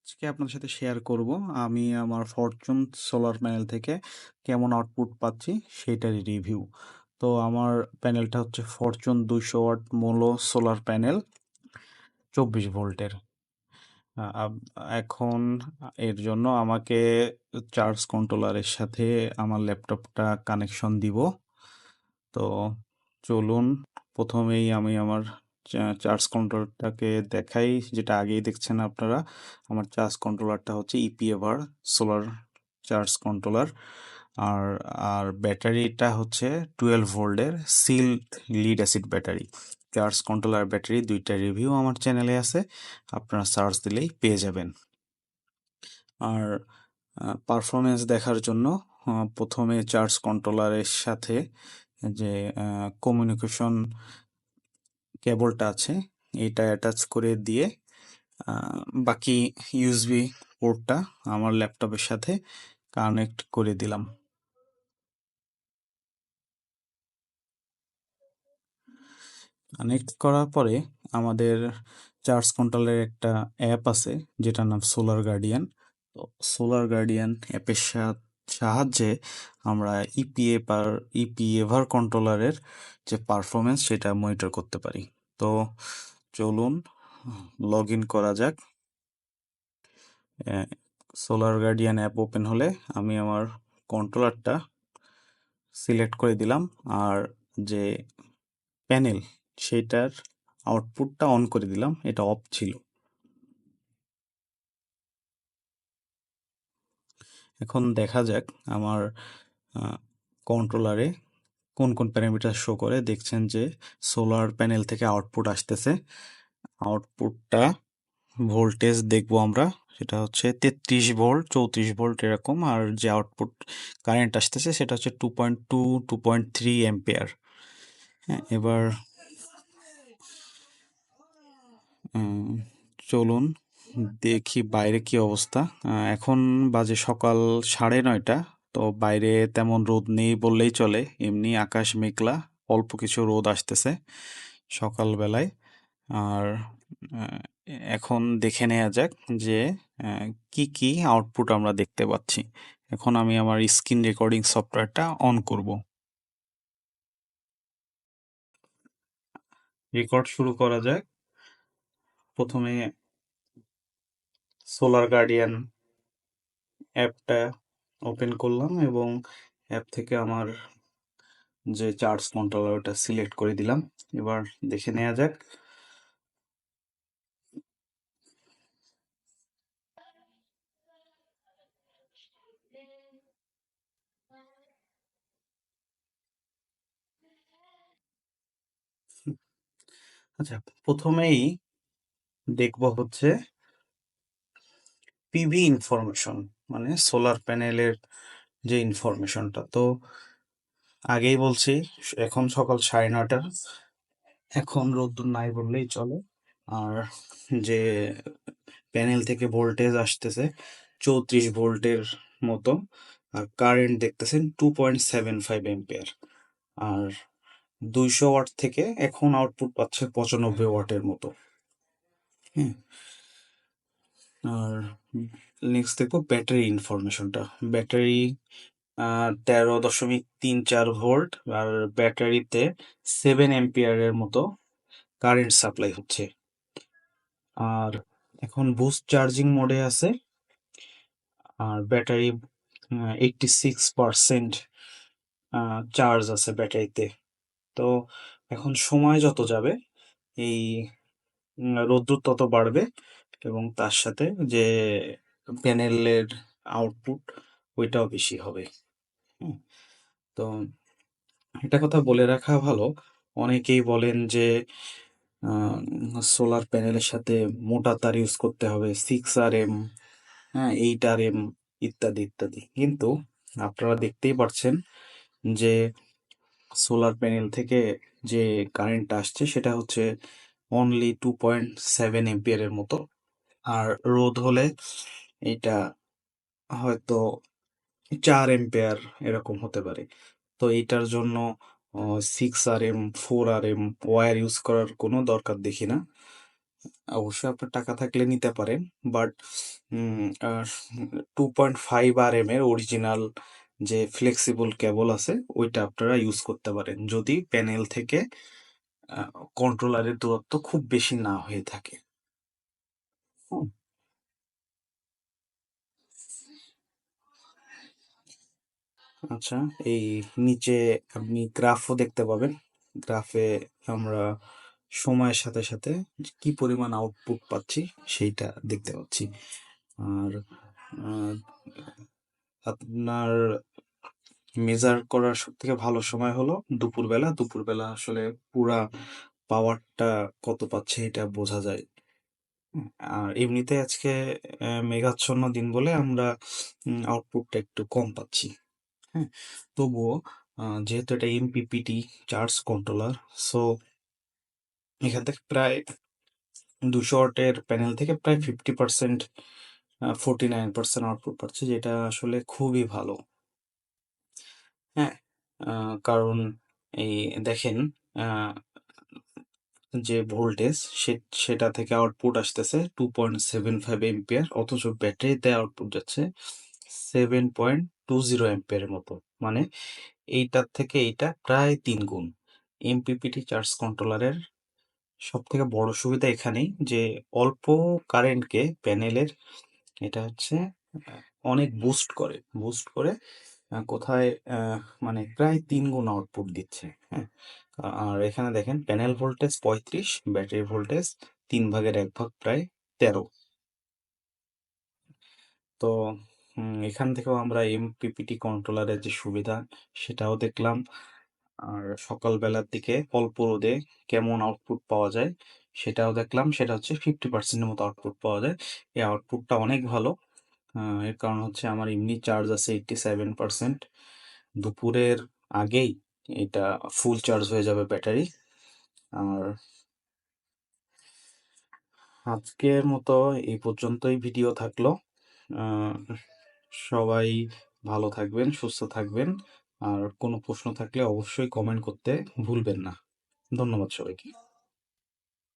আজকে আপনার সাথে শেয়ার করব আমি আমার ফরচুন সোলার প্যানেল থেকে কেমন আউটপুট পাচ্ছি সেটারই রিভিউ। তো আমার প্যানেলটা হচ্ছে ফরচুন 200 ওয়াট মোলো সোলার প্যানেল 24 ভোল্টের। এখন এর জন্য আমাকে চার্জ কন্ট্রোলারের সাথে আমার ল্যাপটপটা কানেকশন দিব। তো চলুন প্রথমেই আমি আমার চার্জ কন্ট্রোলারটাকে দেখাই, যেটা আগেই দেখছেন আপনারা। আমার চার্জ কন্ট্রোলারটা হচ্ছে ইপিএভার সোলার চার্জ কন্ট্রোলার। আর আর ব্যাটারিটা হচ্ছে 12 ভোল্টের sealed lead acid battery. Charge controller battery দুইটা রিভিউ আমার চ্যানেলে আছে, আপনারা সার্চ দিলেই পেয়ে যাবেন। আর পারফরমেন্স দেখার জন্য প্রথমে চার্জ কন্ট্রোলারের সাথে যে কমিউনিকেশন কেবলটা আছে এটা অ্যাটাচ করে দিয়ে বাকি ইউএসবি পোর্টটা আমার ল্যাপটপের সাথে কানেক্ট করে দিলাম। কানেক্ট করার পরে আমাদের চার্জ কন্ট্রোলের একটা অ্যাপ আছে যেটার নাম সোলার গার্ডিয়ান। তো সোলার গার্ডিয়ান অ্যাপের সাহায্যে আমরা ইপিএভার কন্ট্রোলারের যে পারফরমেন্স সেটা মনিটর করতে পারি। তো চলুন লগ ইন করা যাক। সোলার গার্ডিয়ান অ্যাপ ওপেন হলে আমি আমার কন্ট্রোলারটা সিলেক্ট করে দিলাম, আর যে প্যানেল সেটার আউটপুটটা অন করে দিলাম, এটা অফ ছিল। এখন দেখা যাক আমার কন্ট্রোলারে কোন কোন প্যারামিটার শো করে। দেখছেন যে সোলার প্যানেল থেকে আউটপুট আসতেছে। আউটপুটটা ভোল্টেজ দেখবো আমরা, সেটা হচ্ছে 33 ভোল্ট, 34 ভোল্ট এরকম। আর যে আউটপুট কারেন্ট আসতেছে সেটা হচ্ছে 2.2, 2.3 অ্যাম্পিয়ার। হ্যাঁ, এবার চলুন দেখি বাইরে কি অবস্থা। এখন বাজে সকাল 9:30। তো বাইরে তেমন রোদ নেই বললেই চলে, এমনি আকাশ মেঘলা, অল্প কিছু রোদ আসতেছে সকালবেলায়। আর আহ, এখন দেখে নেওয়া যাক যে কি কি আউটপুট আমরা দেখতে পাচ্ছি। এখন আমি আমার স্ক্রিন রেকর্ডিং সফটওয়্যারটা অন করব। রেকর্ড শুরু করা যাক। প্রথমে সোলার গার্ডিয়ান অ্যাপটা ওপেন করলাম এবং অ্যাপ থেকে আমার যে চার্জ কন্ট্রোলার ওটা সিলেক্ট করে দিলাম। এবার দেখে নেওয়া যাক। আচ্ছা, প্রথমেই দেখব হচ্ছে পিভি ইনফরমেশন, মানে সোলার প্যানেলের যে ইনফরমেশনটা। তো আগেই বলছি এখন সকাল 9:30, এখন রোদ্দুর নাই বললেই চলে। আর যে প্যানেল থেকে ভোল্টেজ আসতেছে 34 ভোল্টের মতো, আর কারেন্ট দেখতেছেন 2.75 অ্যাম্পিয়ার। আর 200 ওয়াট থেকে এখন আউটপুট পাচ্ছে 95 ওয়াটের মতো। হ্যাঁ, আর নেক্সট দেখবো ব্যাটারি ইনফরমেশনটা। ব্যাটারি 13.34 ভোল্ট, আর ব্যাটারিতে 7 অ্যাম্পিয়ারের মতো কারেন্ট সাপ্লাই হচ্ছে। আর এখন বুস্ট চার্জিং মোডে আছে, আর ব্যাটারি 86% চার্জ আছে ব্যাটারিতে। তো এখন সময় যত যাবে এই রোদ্দুর তত বাড়বে, এবং তার সাথে যে প্যানেলের আউটপুট ওইটাও বেশি হবে। হুম, তো একটা কথা বলে রাখা ভালো, অনেকেই বলেন যে সোলার প্যানেলের সাথে মোটা তার ইউজ করতে হবে, 6 RM, হ্যাঁ, 8 RM, ইত্যাদি ইত্যাদি। কিন্তু আপনারা দেখতেই পাচ্ছেন যে সোলার প্যানেল থেকে যে কারেন্টটা আসছে সেটা হচ্ছে অনলি 2.7 অ্যাম্পিয়ারের মতো। আর রোদ হলে এটা হয়তো 4 অ্যাম্পিয়ার এরকম হতে পারে। তো এইটার জন্য 6 RM, 4 RM ওয়্যার ইউজ করার কোনো দরকার দেখি না। অবশ্যই আপনার টাকা থাকলে নিতে পারেন, বাট 2.5 RM এর অরিজিনাল যে ফ্লেক্সিবল কেবল আছে ওইটা আপনারা ইউজ করতে পারেন, যদি প্যানেল থেকে কন্ট্রোলারের দূরত্ব খুব বেশি না হয়ে থাকে। হুম, আচ্ছা, এই নিচে আপনি গ্রাফও দেখতে পাবেন। গ্রাফে আমরা সময়ের সাথে সাথে কি পরিমাণ আউটপুট পাচ্ছি সেইটা দেখতে পাচ্ছি। আর আহ, আপনার মেজার করার সবথেকে ভালো সময় হলো দুপুরবেলা। দুপুরবেলা আসলে পুরা পাওয়ারটা কত পাচ্ছে এটা বোঝা যায়। আর এমনিতে আজকে মেঘাচ্ছন্ন দিন বলে আমরা আউটপুটটা একটু কম পাচ্ছি। হ্যাঁ, তবুও যেহেতু এটা এমপিপিটি চার্জ কন্ট্রোলার, সো এখান থেকে প্রায় 200 ওয়াটের প্যানেল থেকে প্রায় 50%, 49% আউটপুট পাচ্ছে, যেটা আসলে খুবই ভালো। হ্যাঁ, কারণ এই দেখেন, আহ, যে ভোল্টেজ সেটা থেকে আউটপুট আসতেছে 2.75 এম্পিয়ার, অথচ ব্যাটারিতে আউটপুট যাচ্ছে 7.20 এম্পিয়ারের মতো। মানে এইটার থেকে এইটা প্রায় 3 গুণ। এমপিপিটি চার্জ কন্ট্রোলারের সব থেকে বড় সুবিধা এখানেই যে অল্প কারেন্টকে প্যানেলের এটা হচ্ছে আহ, অনেক বুস্ট করে কোথায় মানে প্রায় 3 গুণ আউটপুট দিচ্ছে। হ্যাঁ, আর এখানে দেখেন প্যানেল ভোল্টেজ 35, ব্যাটারি ভোল্টেজ 3/1 প্রায় 13। তো এখান থেকেও আমরা এমপিপিটি কন্ট্রোলারের যে সুবিধা সেটাও দেখলাম। আর সকালবেলার দিকে অল্প রোদে কেমন আউটপুট পাওয়া যায় সেটাও দেখলাম। সেটা হচ্ছে 50%-এর মতো আউটপুট পাওয়া যায়। এই আউটপুটটা অনেক ভালো। এর কারণ হচ্ছে আমার এমনি চার্জ আছে 87%। দুপুরের আগেই এটা ফুল চার্জ হয়ে যাবে ব্যাটারি। আর আজকের মতো এই পর্যন্তই ভিডিও থাকলো। আহ, সবাই ভালো থাকবেন, সুস্থ থাকবেন। আর কোনো প্রশ্ন থাকলে অবশ্যই কমেন্ট করতে ভুলবেন না। ধন্যবাদ সবাইকে।